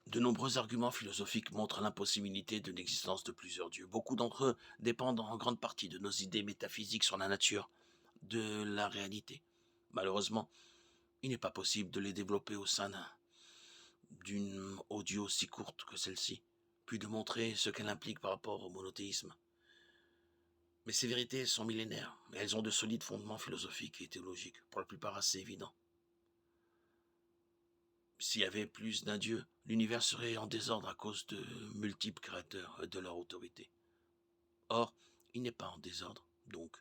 De nombreux arguments philosophiques montrent l'impossibilité de l'existence de plusieurs dieux. Beaucoup d'entre eux dépendent en grande partie de nos idées métaphysiques sur la nature, de la réalité. Malheureusement, il n'est pas possible de les développer au sein d'une audio aussi courte que celle-ci, puis de montrer ce qu'elle implique par rapport au monothéisme. Mais ces vérités sont millénaires, et elles ont de solides fondements philosophiques et théologiques, pour la plupart assez évidents. S'il y avait plus d'un Dieu, l'univers serait en désordre à cause de multiples créateurs et de leur autorité. Or, il n'est pas en désordre, donc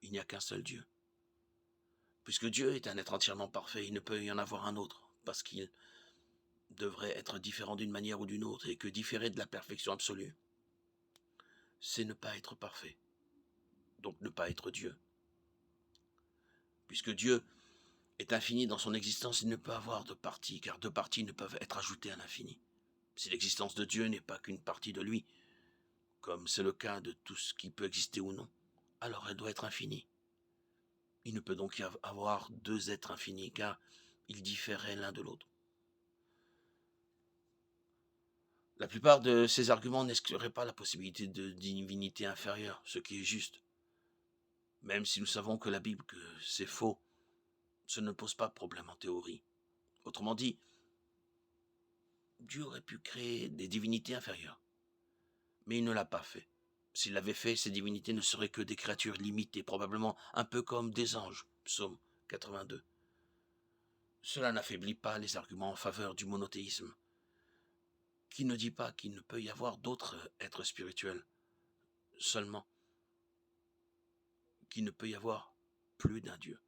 il n'y a qu'un seul Dieu. Puisque Dieu est un être entièrement parfait, il ne peut y en avoir un autre, parce qu'il devrait être différent d'une manière ou d'une autre, et que différer de la perfection absolue, c'est ne pas être parfait, donc ne pas être Dieu. Puisque Dieu est infini dans son existence, il ne peut avoir de parties, car deux parties ne peuvent être ajoutées à l'infini. Si l'existence de Dieu n'est pas qu'une partie de lui, comme c'est le cas de tout ce qui peut exister ou non, alors elle doit être infinie. Il ne peut donc y avoir deux êtres infinis, car ils différeraient l'un de l'autre. La plupart de ces arguments n'excluraient pas la possibilité de divinité inférieure, ce qui est juste. Même si nous savons que la Bible, que c'est faux, ça ne pose pas de problème en théorie. Autrement dit, Dieu aurait pu créer des divinités inférieures, mais il ne l'a pas fait. S'il l'avait fait, ces divinités ne seraient que des créatures limitées, probablement un peu comme des anges, psaume 82. Cela n'affaiblit pas les arguments en faveur du monothéisme, qui ne dit pas qu'il ne peut y avoir d'autres êtres spirituels, seulement qu'il ne peut y avoir plus d'un Dieu.